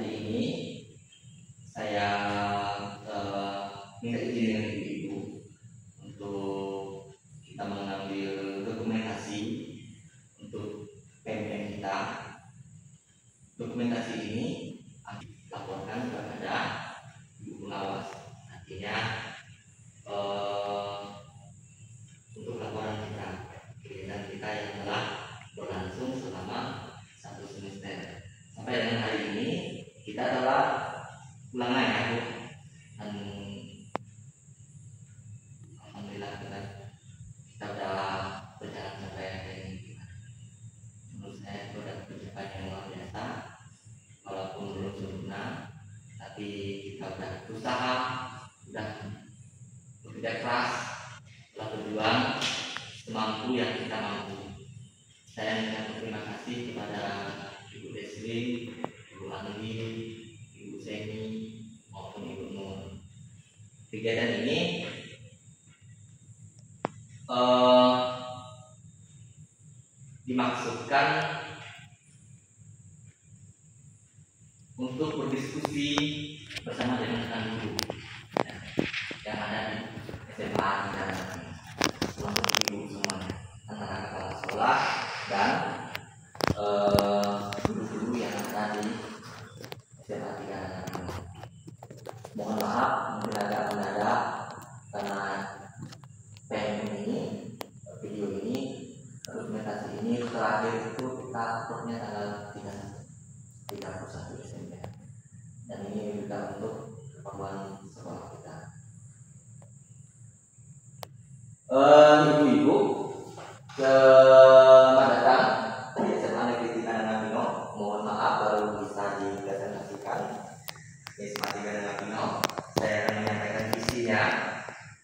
hari ini saya minta izin dengan ibu-ibu untuk kita mengambil dokumentasi untuk PMN kita. Dokumentasi ini akan dilaporkan kepada ibu pengawas. Artinya untuk laporan kita, kegiatan kita yang telah berlangsung selama 1 semester. Sampai dengan hari ini kita adalah ulangan ya Bu. Dan alhamdulillah kita sudah berjalan sampai hari ini. Menurut saya itu adalah pencapaian yang luar biasa, walaupun belum sempurna, tapi kita sudah berusaha, sudah bekerja keras, telah berjuang semampu yang kita mampu. Saya mengucapkan terima kasih kepada Ibu Desli, Ibu Anggi, Ibu Seni, maupun Ibu Nur. Kegiatan ini dimaksudkan untuk berdiskusi bersama dengan guru yang ada di SMA dan ibu semuanya, antara kepala sekolah dan guru-guru yang ada di SMA 3. Mohon maaf mungkin agak mendadak karena video ini, dokumentasi ini terakhir itu kita uploadnya tanggal 31 Desember, dan ini juga untuk keperluan sekolah kita. Ibu-ibu, selamat datang di SMA Negeri Nangapino. Mohon maaf baru bisa dipresentasikan di SMA 3 Nangapino. Saya akan menyampaikan visinya.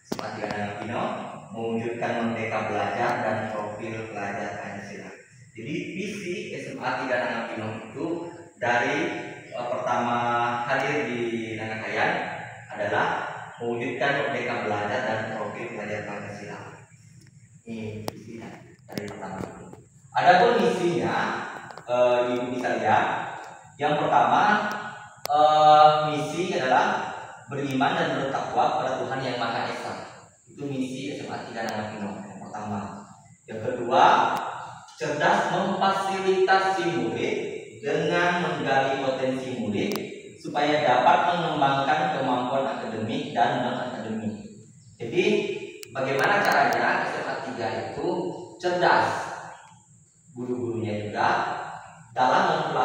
SMA 3 Nangapino mewujudkan merdeka belajar dan profil pelajar Pancasila. Jadi visi SMA 3 Nangapino itu dari pertama hadir di Nangakayan adalah mewujudkan merdeka belajar dan profil pelajar Pancasila. Ini visinya dari pertama itu. Adapun misinya, ibu bisa lihat. Yang pertama, misi adalah beriman dan bertakwa pada Tuhan Yang Maha Esa. Itu misi SMA 3 Nangapino yang pertama. Yang kedua, cerdas memfasilitasi murid dengan menggali potensi murid supaya dapat mengembangkan kemampuan akademik dan non-akademik. Jadi, bagaimana caranya SMA 3 itu cerdas, guru-gurunya juga dalam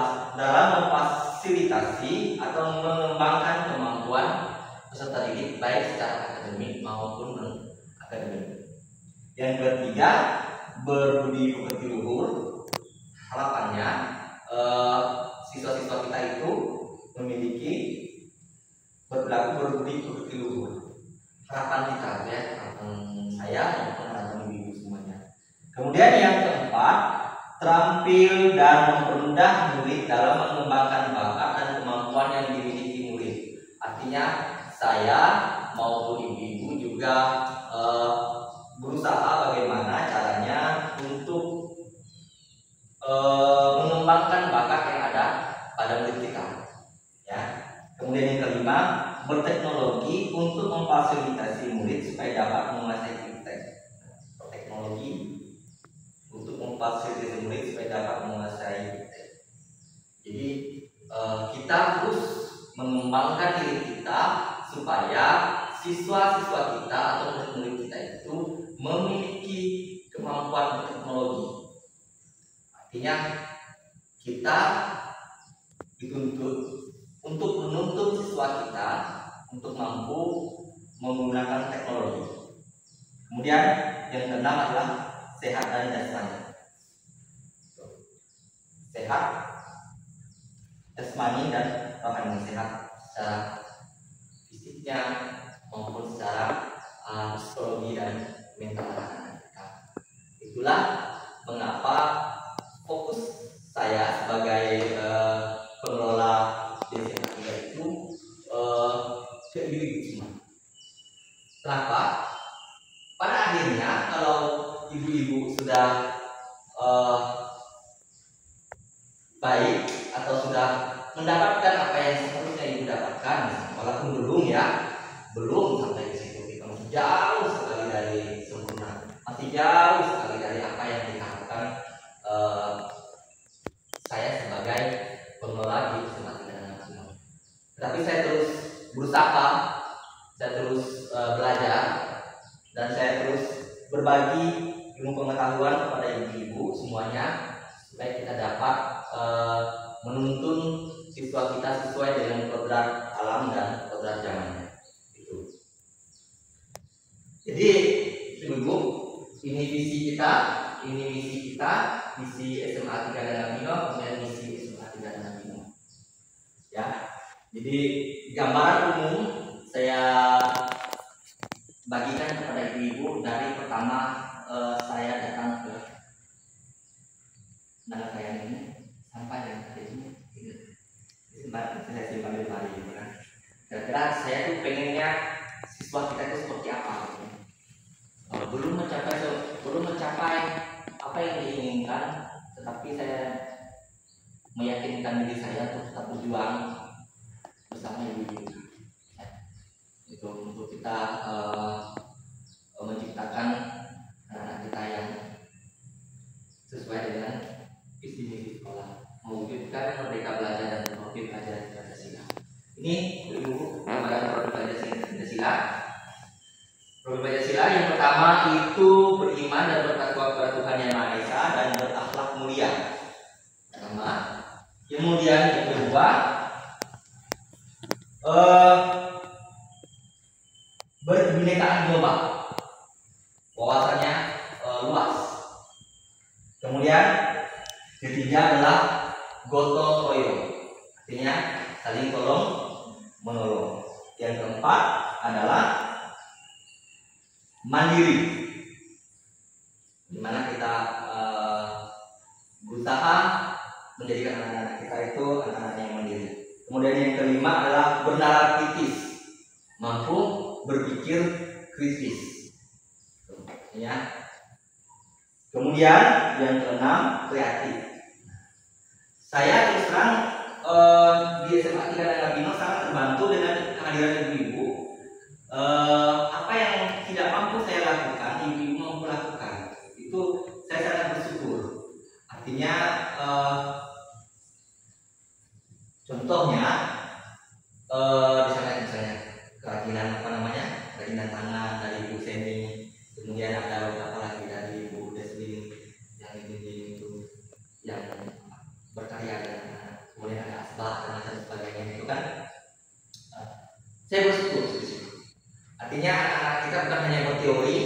memfasilitasi atau mengembangkan kemampuan peserta didik baik secara akademik maupun non-akademik. Yang ketiga, berbudi pekerti luhur. Harapannya siswa-siswa kita itu memiliki berlaku berbudi pekerti luhur. Harapan kita ya, harapan saya maupun harapan ibu semuanya. Kemudian yang keempat, terampil dan mempermudah murid dalam mengembangkan bakat dan kemampuan yang dimiliki murid. Artinya saya maupun ibu-ibu juga berusaha bagaimana caranya untuk mengembangkan bakat yang ada pada murid kita. Ya. Kemudian yang kelima, berteknologi untuk memfasilitasi murid supaya dapat menguasai iptek. Teknologi untuk memfasilitasi murid supaya dapat menguasai iptek. Jadi kita terus mengembangkan diri kita supaya siswa-siswa kita atau murid-murid kita itu memiliki kemampuan berteknologi. Artinya kita dituntut untuk menuntut siswa kita untuk mampu menggunakan teknologi. Kemudian yang keenam adalah sehat dan jasmani. Sehat jasmani dan rohani, sehat secara fisiknya maupun secara psikologi dan mental anak-anak kita. Itulah mengapa fokus saya sebagai pengelola SMA 3 itu ke ibu-ibu semua. Kenapa? Pada akhirnya kalau ibu-ibu sudah baik atau sudah mendapatkan apa yang seharusnya ibu dapatkan, walaupun belum sampai ke situ, kita masih jauh sekali dari sempurna, masih jauh sekali dari apa yang diharapkan saya sebagai pengelola di SMA 3 dan SMA 5. Tapi saya terus berusaha, saya terus belajar, dan saya terus berbagi ilmu pengetahuan kepada ibu-ibu semuanya, supaya kita dapat menuntun siswa kita sesuai dengan kodrat alam dan kodrat zamannya. Itu. Jadi ibu-ibu, ini visi kita, ini misi kita, misi SMA 3 dan Amino, kemudian misi SMA 3 dan Amino. Ya, jadi gambaran umum saya bagikan kepada ibu-ibu dari pertama saya datang ke Nagakaya ini sampai dengan hari ini. Saya simpan di hari ini kan. Kira-kira saya tuh pengennya siswa kita itu seperti apa? Belum mencapai apa yang diinginkan, tetapi saya meyakinkan diri saya untuk tetap berjuang bersama ibu-ibu. Itu untuk kita menciptakan anak-anak kita yang sesuai dengan visi misi sekolah, mewujudkan merdeka belajar dan profil belajar Pancasila. Ini dulu gambaran profil Pancasila. Profil Pancasila yang pertama itu beriman dan bertakwa kepada Tuhan Yang Maha Esa dan berakhlak mulia. Pertama. Kemudian yang kedua, berkebinekaan global, wawasannya luas. Kemudian ketiga adalah gotong royong, artinya saling tolong menolong. Yang keempat adalah mandiri, dimana kita berusaha menjadikan anak-anak kita itu anak-anak yang mandiri. Kemudian yang kelima adalah bernalar kritis, mampu berpikir kritis. Ya. Kemudian yang keenam kreatif. Saya terus terang di SMA 3 dan Gabino sangat terbantu dengan kehadiran ibu-ibu. Apa yang tidak mampu saya lakukan, ibu-ibu mampu lakukan. Itu saya sangat bersyukur. Artinya contohnya di sana misalnya kerajinan kerajinan tangan dari Ibu Seni, kemudian ada beberapa lagi dari Ibu Deslin yang ini itu yang berkarya dengan anak, kemudian ada asbak dan sebagainya itu kan. Saya bersyukur di situ. Artinya anak-anak kita bukan hanya berteori,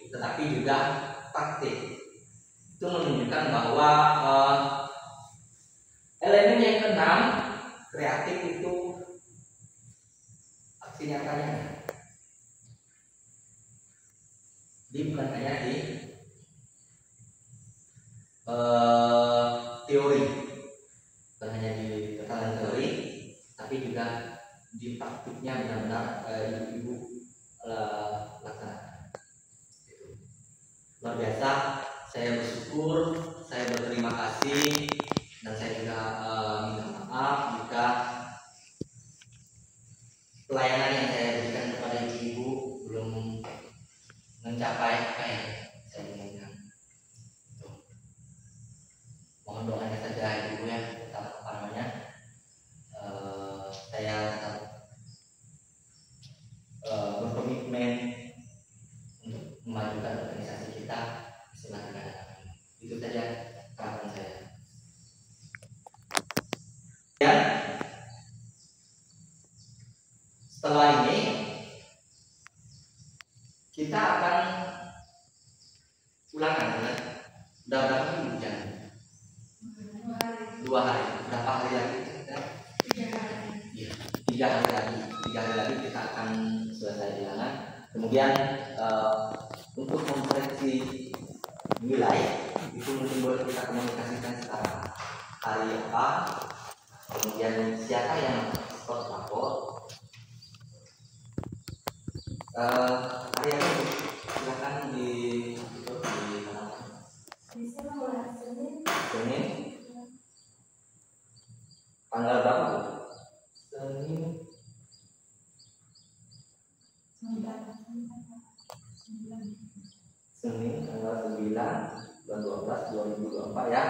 tetapi juga praktik. Itu menunjukkan bahwa elemen yang keenam kreatif itu aksi nyatanya. Jadi bukan hanya di teori, bukan hanya di tatanan teori, tapi juga di praktiknya benar-benar ibu-ibu laksanakan. Luar biasa, saya bersyukur, saya berterima kasih, dan saya juga minta maaf jika pelayanan yang saya berikan kepada ibu-ibu belum mencapai apa yang saya inginkan. Mohon doanya saja ibu ya, tetap saya tetap berkomitmen untuk memajukan organisasi kita semakin. Itu saja harapan saya. Dan setelah ini kita akan ulangan kan? Udah berapa minggu hujan? 2 hari. Berapa hari lagi? 3 hari. Iya, 3 hari lagi. 3 hari lagi kita akan selesai ulangan. Kemudian untuk memproyeksi nilai itu mungkin boleh kita komunikasikan sekarang hari apa, kemudian siapa yang skor lapor. Hari apa silakan di mana? Senin. Tanggal berapa Bu? Senin. Senin tanggal 9 bulan 12 2024 ya.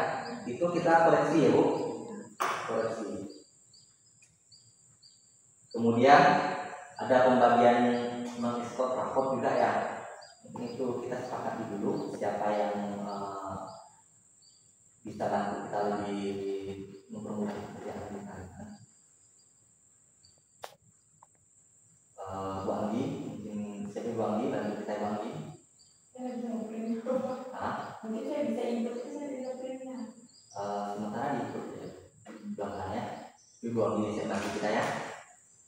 Itu kita koreksi ya Bu. Koreksi. Kemudian ada pembagian mengekspor rapor juga ya. Itu kita sepakati dulu siapa yang bisa bantu kita lebih mempermudah pekerjaan kita. Bu Anggi, mungkin siapa Bu Anggi, bantu kita Bu Anggi. Mungkin saya bisa input, saya bisa printnya. Sementara diikut ya, belakangnya. Bu Anggi saya bantu kita ya.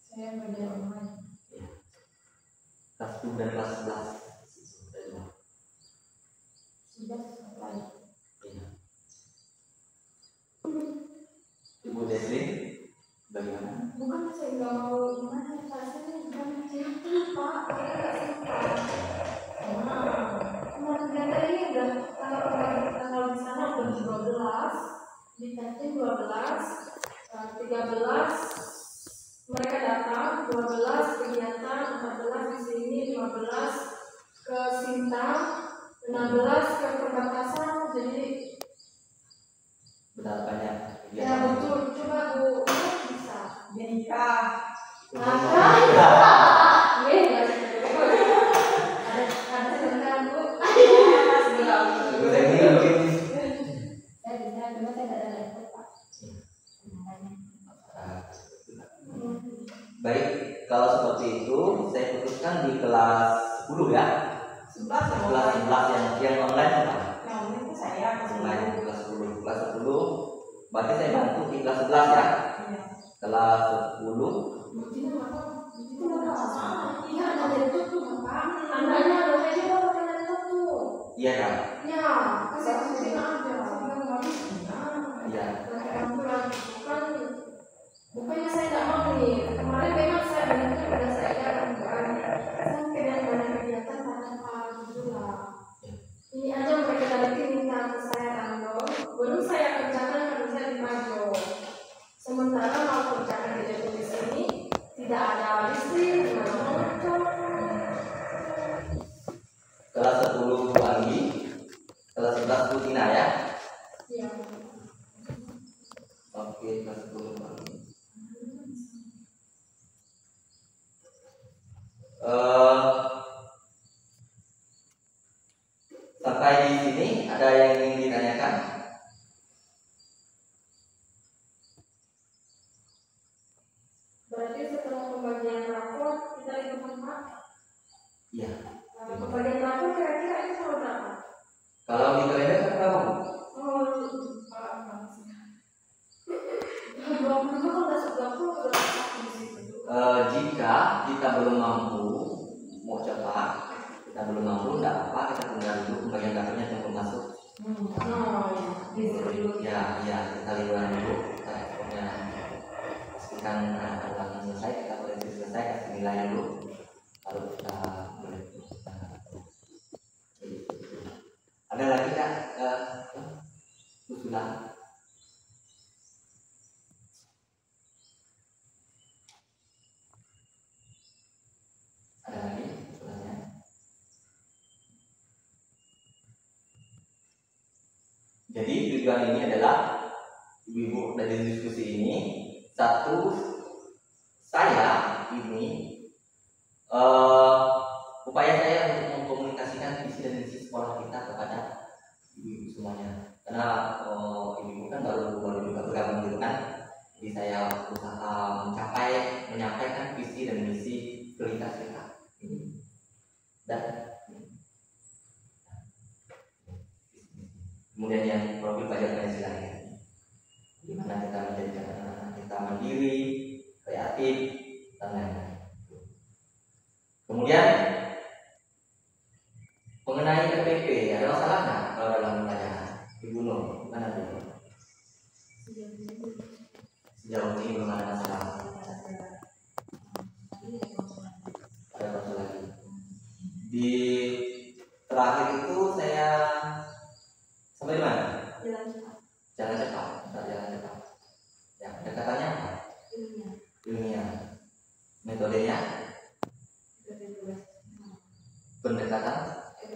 Saya belajar online. Ya. Kelas 10 dan kelas 11 Sudah selesai. Iya. Ibu Desli, bagaimana? Bukan saya nggak mau gimana, saya bukan siapa Pak, saya nggak sempat. Kemarin ternyata ini udah tanggal di sana udah 12, di testing 12, 13 mereka datang, 12 kegiatan, 14 di sini, 15 ke Sintang, 16 ke perbatasan, jadi Benar banyak. ya betul. Coba Bu bisa. Menikah. Ada sebentar Bu. Ibu Desli mungkin. Saya bisa, cuma saya tidak ada laptop Pak. Baik, kalau seperti itu saya putuskan di kelas 10 ya. 11 Kelas 11 yang online apa? yang itu saya Online kelas 10. Kelas 10 berarti saya bantu di kelas 11 ya. Iya. Kelas 10 Buktinya apa? Buktinya apa? Iya ada laptop tuh Bapak. Andanya dosennya bawa pakai laptop tuh. iya kan? Ya, kasih buktinya aja. Iya. Bukannya saya tidak mau nih. Kemarin memang saya benar pada saya bukan. Saya pengen banyak kegiatan padahal juga. Ini aja mereka tadi minta ke saya random. Belum saya kerjakan karena saya di Majo. Sementara mau kerjakan di di sini tidak ada listrik, gimana mau ngecor. Kelas 10 Bu Anggi, kelas 11 Bu Tina ya. Iya. Oke, kelas 10 Bu Anggi. Sampai di sini ada yang ingin ditanyakan? Berarti setelah pembagian rapor kita ikut Pak. Iya. Pembagian rapor kira-kira itu kalau berapa? Kalau di kalender kan berapa Bu? Oh, lupa. 20 kalau udah 30 udah di situ. Jika kita belum mampu mau cepat, kita belum mampu, tidak apa, kita tunda dulu pembagian datanya tunggu masuk. Oh ya, dulu. Ya, kita liburan dulu, kita ekspornya pastikan ulangan selesai, kita koreksi selesai, kasih nilai dulu, lalu kita boleh. Ada lagi Kak? Usulan? Ada lagi usulannya? Jadi tujuan ini adalah ibu dari diskusi ini, satu, saya ini upaya saya untuk mengkomunikasikan visi dan misi sekolah kita kepada ibu-ibu semuanya. Karena ibu-ibu kan baru juga bergabung gitu kan. Jadi saya berusaha menyampaikan visi dan misi prioritas kita. Dan kemudian yang profil pajak penghasilan, gimana kita menjadikan anak-anak kita mandiri, kreatif, dan lain-lain. Kemudian mengenai PPP, ada masalah nggak kalau dalam pelajaran? Ibu Nur, gimana Bu? Sejauh ini belum ada masalah. Ada masalah lagi. Di terakhir itu saya sampai di mana? Jalan cepat. Ya, ada katanya dunia. Metodenya pendekatan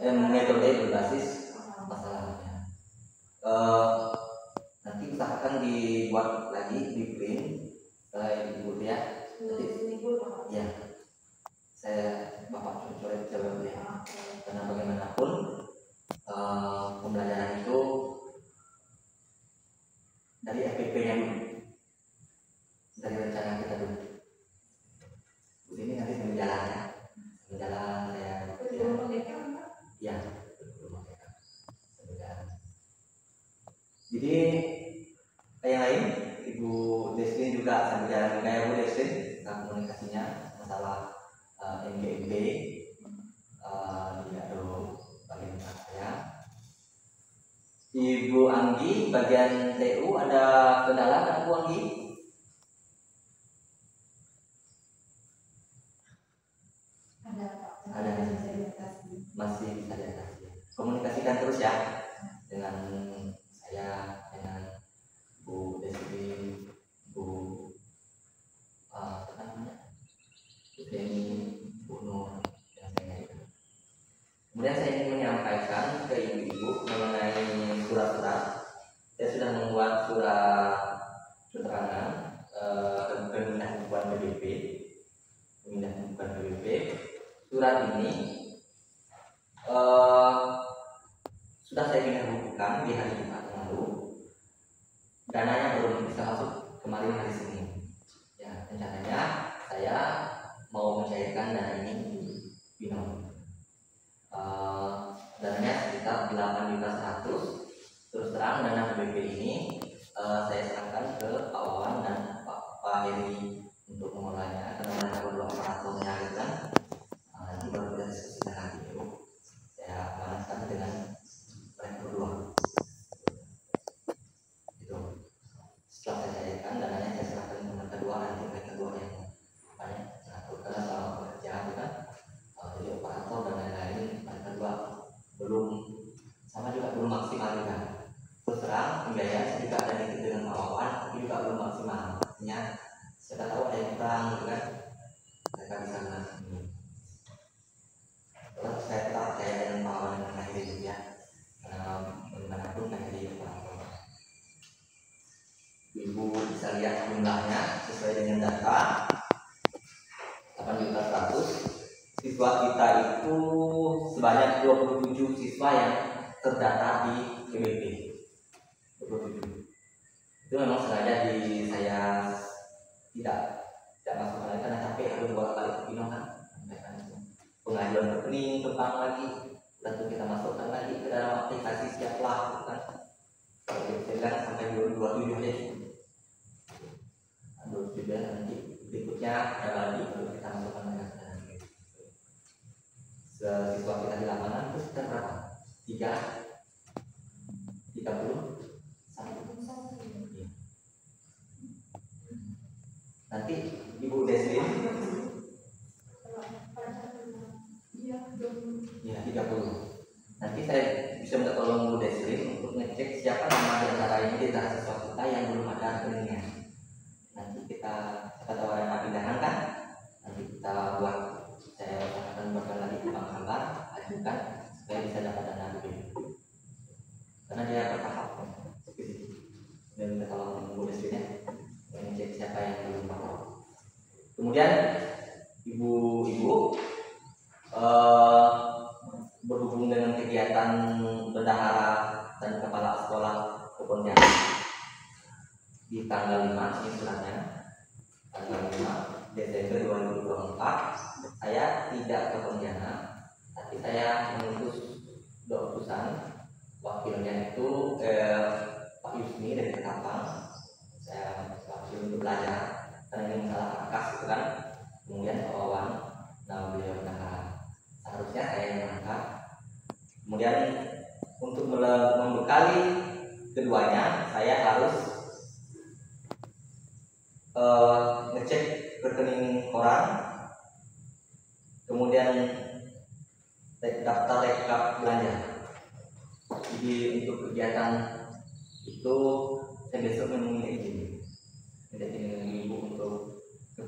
metode berbasis masalahnya. Nanti usahakan dibuat lagi di print setelah ibu ya. Ya, saya bapak coba ya. Karena bagaimanapun pembelajaran itu dari FPP-nya dulu, dari rencana kita dulu. Ini nanti berjalan ya, berjalan ya. Ya, jadi yang lain Ibu Destin juga sambil jalan kayak Bu Destin tentang komunikasinya masalah NGMP tidak ada bagian saya. Ibu Anggi bagian TU ada kendala kan Bu Anggi? Ada masih bisa diatasi. Komunikasikan terus ya dengan saya, dengan Bu Desri, Bu apa namanya, Bu Deni, Bu Nur, dan saya. Kemudian saya ingin menyampaikan ke ibu-ibu mengenai surat-surat. Saya sudah membuat surat keterangan pemindahan bukan PBB, pemindahan bukan PBB. Surat ini sudah saya pindah bukukan di hari Jumat yang lalu. Dananya belum bisa masuk kemarin hari Senin. Ya, rencananya saya mau mencairkan dana ini di Binom. Dananya sekitar 8.100.000. Terus terang dana PBB ini saya serahkan ke Pak Wawan dan Pak Heri untuk mengolahnya karena mereka berdua operatornya gitu kan. Nanti baru kita diskusikan lagi ya. Saya panaskan dengan mereka berdua. Itu. Setelah saya cairkan dananya saya serahkan ke mereka dua, nanti mereka dua yang banyak mengatur karena selama bekerja itu kan. Jadi operator dan lain-lain mereka dua belum sama juga belum maksimal juga. Terus terang pembiayaan juga ada di dengan Pak Wawan tapi juga belum maksimal. Artinya saya tahu ada yang kurang gitu kan. Mereka bisa menangani. Terus saya tetap percaya dengan Pak Wawan dan Pak Heri juga ya. Karena bagaimanapun Pak Heri operator. Ibu bisa lihat jumlahnya sesuai dengan data 8.100.000. Siswa kita itu sebanyak 27 siswa yang terdata di PBB. 27. Itu memang sengaja saya tidak masuk lagi karena capek harus bolak-balik ke Pinong kan. Pengajuan rekening kembang lagi, lalu kita masukkan lagi ke dalam aplikasi siaplah kan. Kalau kita sampai 27 aja. 27 nanti berikutnya ada lagi baru kita masukkan lagi. Siswa kita di lapangan itu sekitar berapa? 30 nanti Ibu Desri ya 30. Nanti saya bisa minta tolong Bu Desri untuk ngecek siapa nama di antara ini di antara siswa kita yang belum ada rekeningnya. Nanti kita tahu ada pindahan kan? Nanti kita buat, saya akan buatkan lagi ke Bang Hambar, ajukan supaya bisa dapat dana BPB. Karena dia bertahap dan minta tolong Bu Desri ngecek siapa yang belum tahu. Kemudian ibu-ibu berhubung dengan kegiatan bendahara dan kepala sekolah Kepontianak di tanggal 5 ini suratnya tanggal 5 Desember 2024 saya tidak ke Pontianak tapi saya mengutus dua utusan wakilnya itu Pak Yusni dari Ketapang. Saya wakil untuk belajar karena ini masalah akas gitu kan. Kemudian Pak Wawan nah beliau bendahara, seharusnya saya yang berangkat. Kemudian untuk membekali keduanya saya harus ngecek rekening koran, kemudian daftar rekap belanja. Jadi untuk kegiatan itu saya besok meminta izin ibu untuk ke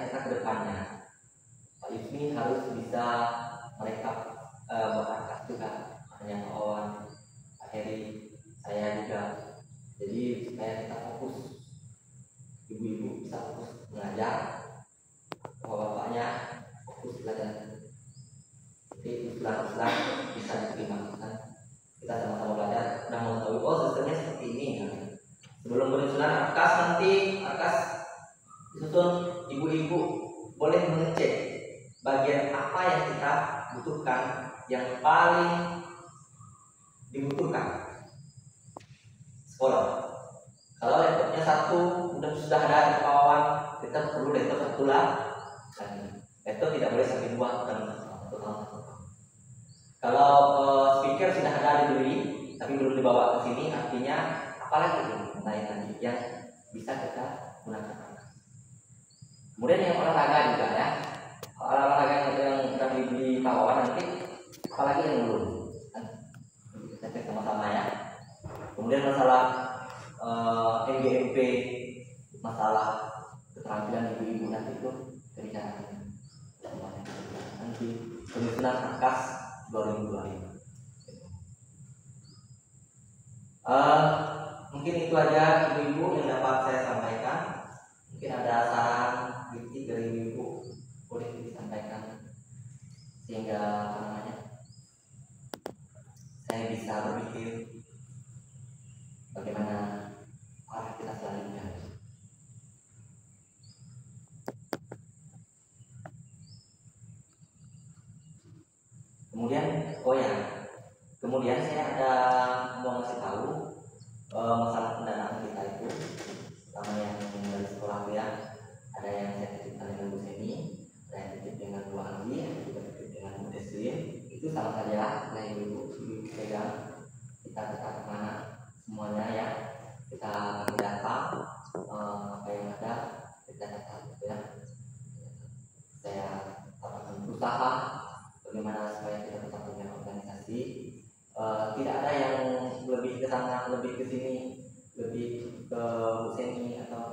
kita ke depannya. Pak Yusmi harus bisa merekap bakat juga, hanya Pak Owan, Pak Heri, saya juga. Jadi supaya kita fokus, ibu-ibu bisa fokus mengajar, bapak-bapaknya fokus belajar. Jadi usulan-usulan bisa diterima. Kita sama-sama belajar dan mengetahui oh sistemnya seperti ini. Sebelum berusulan Arkas disusun, ibu-ibu boleh mengecek bagian apa yang kita butuhkan, yang paling dibutuhkan sekolah. Kalau laptopnya satu sudah ada di kawan, kita perlu laptop satu lah. Laptop tidak boleh sampai dua dan satu. Kalau speaker sudah ada dibeli tapi belum dibawa ke sini, artinya apalagi tadi yang bisa kita gunakan. Kemudian yang olahraga juga ya, olahraga yang kita dibeli kawan nanti, apalagi yang belum, kita cek sama-sama ya. Kemudian masalah NGMP, masalah keterampilan ibu-ibu nanti itu dibicarakan nanti penyusunan Arkas 2025. Mungkin itu aja ibu-ibu yang dapat saya sampaikan. Mungkin ada saran kritik dari ibu boleh disampaikan sehingga saya bisa berpikir bagaimana arah kita selanjutnya. Kemudian saya ada mau ngasih tahu masalah pendanaan kita itu, sama yang dari sekolah ya, ada yang saya titipkan dengan Bu Seni, ada yang titip dengan Bu Anggi, ada juga titip dengan Bu Deslin. Itu sama saja, nah ibu pegang, kita tetap kemana semuanya ya, kita bagi data apa yang ada, kita catat ya. Saya akan berusaha bagaimana supaya kita tetap punya organisasi. Tidak ada yang lebih ke sana, lebih ke sini, lebih ke Bu Seni atau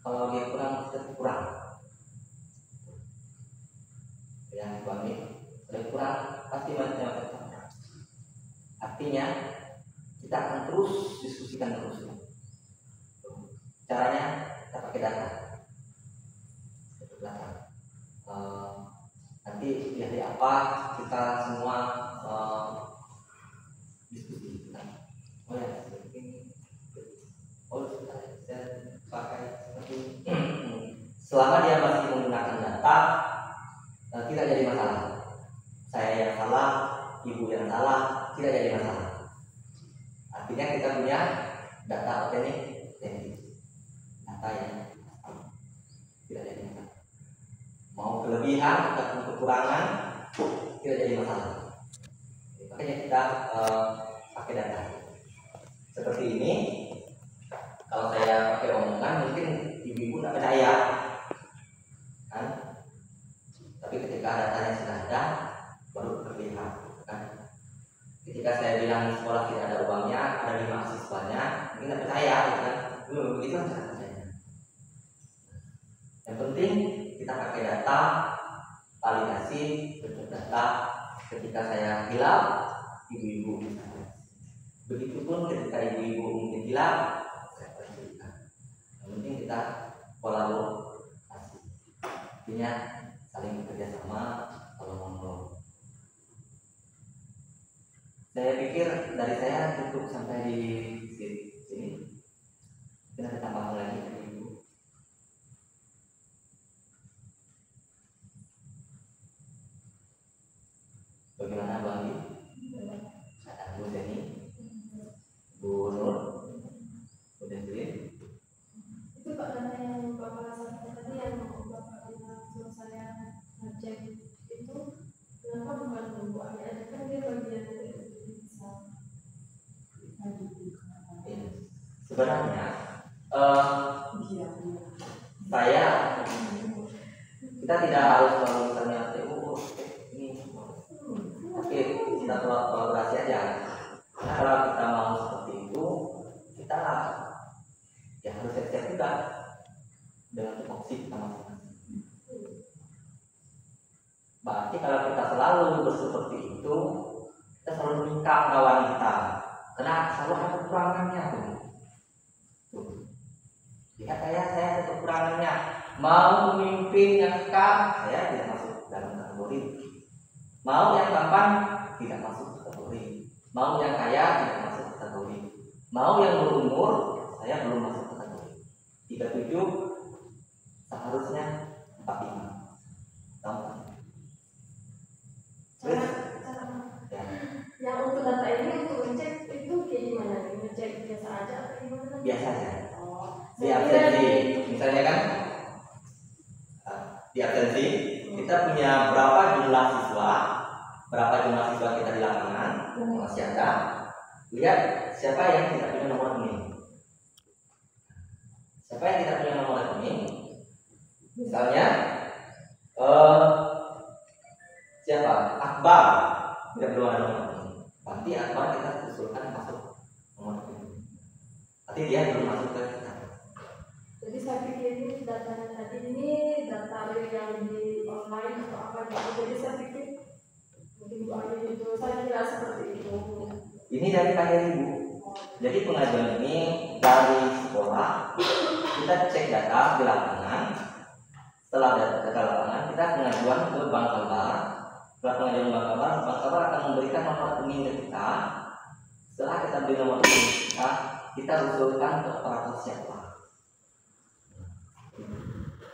kalau dia kurang, kita kurang. Ya, Bu Ami, lebih kurang pasti macam-macam. Artinya kita akan terus diskusikan terus. Caranya kita pakai data. Nanti dari apa kita semua diskusi. Oh ya, saya pakai seperti selama dia masih menggunakan data, tidak jadi masalah. Saya yang salah, ibu yang salah, tidak jadi masalah. Artinya kita punya data otentik, data yang tidak jadi masalah. Mau kelebihan ataupun kekurangan tidak jadi masalah. Makanya kita pakai data seperti ini. Kalau saya pakai omongan mungkin ibu-ibu tidak percaya kan, tapi ketika datanya sudah ada baru terlihat kan. Ketika saya bilang sekolah tidak ada uangnya, ada 5 mahasiswanya, mungkin tidak percaya kan. Begitu kan caranya. Yang penting kita pakai data, validasi bentuk data. Ketika saya hilang, ibu-ibu bisa. Begitupun ketika ibu-ibu mungkin hilang, saya perhatikan. Yang penting kita kolaborasi. Artinya saling bekerja sama, tolong-menolong. Saya pikir dari saya cukup sampai di sini. Mungkin ada tambahan lagi dari ibu. Bagaimana Bu Anggi? Bu Seni? Bu Nur? Bu Deslin? Itu Pak, data yang Bapak sampaikan tadi yang Bapak bilang suruh saya ngecek itu, kenapa bukan Bu Anggi aja, kan dia bagian dari bisa. Sebenarnya saya kita tidak harus kalau misalnya ini oke, kita kolaborasi aja. Karena kalau kita mau seperti itu, kita ya harus siap-siap juga dengan opsi kita masing-masing. Tapi kalau kita selalu seperti itu, kita selalu menikah kawan kita, karena selalu ada kekurangannya tuh. Tuh. Lihat saya ada kekurangannya. Mau memimpin yang kekal, saya tidak masuk dalam kategori. Mau yang tampan, tidak masuk kategori. Mau yang kaya, tidak masuk kategori. Mau yang berumur, saya belum masuk kategori. 37 seharusnya 45. Tampan. Cara, Ya. yang untuk data ini untuk ngecek itu kayak gimana nih? Ngecek biasa aja atau gimana? Biasa ya. Oh, Di saya kira absensi, misalnya kan, di absensi kita punya berapa jumlah siswa kita di lapangan masih ada. Lihat siapa yang tidak punya nomor rekening. Siapa yang tidak punya nomor rekening? Misalnya siapa? Akbar tidak perlu ada nomor rekening. Nanti Akbar kita usulkan masuk nomor rekening. Tapi dia belum masuk ke kita. jadi saya pikir ini datanya tadi ini data yang di online atau apa gitu. Jadi saya pikir mungkin Bu Ayu itu saya kira seperti itu. Ini dari Pak Heri, Bu. Jadi pengajuan ini dari sekolah, kita cek data di lapangan. Setelah data lapangan, kita pengajuan ke Bank Kabar. Setelah pengajuan Bank Kabar akan memberikan nomor rekening ke kita. Setelah kita beri nomor rekening kita usulkan ke operator siapa.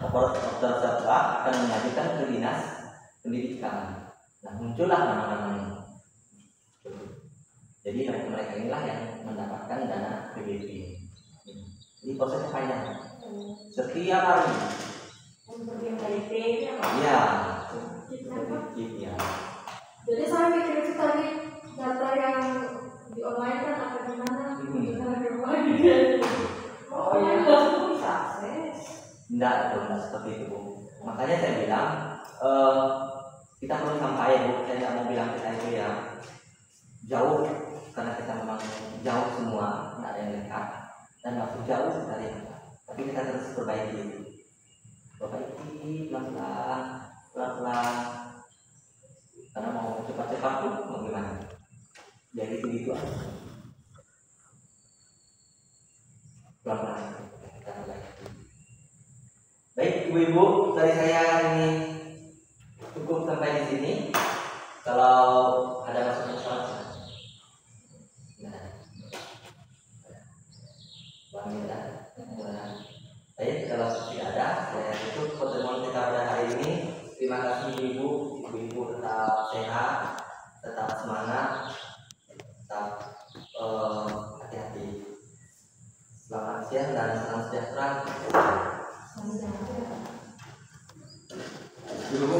Operator siapa akan mengajukan ke dinas pendidikan. Nah, muncullah nama-namanya. Jadi mereka inilah yang mendapatkan dana PBB. Ini prosesnya panjang. Setiap hari. Untuk yang dari T-nya Pak. Iya. Kita Iya. jadi saya pikir itu tadi data yang di online kan apa gimana? Kita lagi Oh ya, itu bisa akses. Tidak seperti itu, Bu. Makanya saya bilang kita perlu sampai, Bu. Saya tidak mau bilang kita itu ya jauh, karena kita memang jauh semua, tidak ada yang dekat dan masih jauh dari kita. Tapi kita terus perbaiki pelan-pelan, karena mau cepat-cepat tuh mau gimana? Jadi itu aja. Pelan-pelan kita perbaiki. Baik, Ibu-ibu, dari saya ini cukup sampai di sini. Kalau ada masukan, baik, kalau tidak ada, saya tutup pertemuan kita pada hari ini. Terima kasih ibu-ibu tetap sehat, tetap semangat, tetap hati-hati. Selamat siang dan salam sejahtera. Ibu-ibu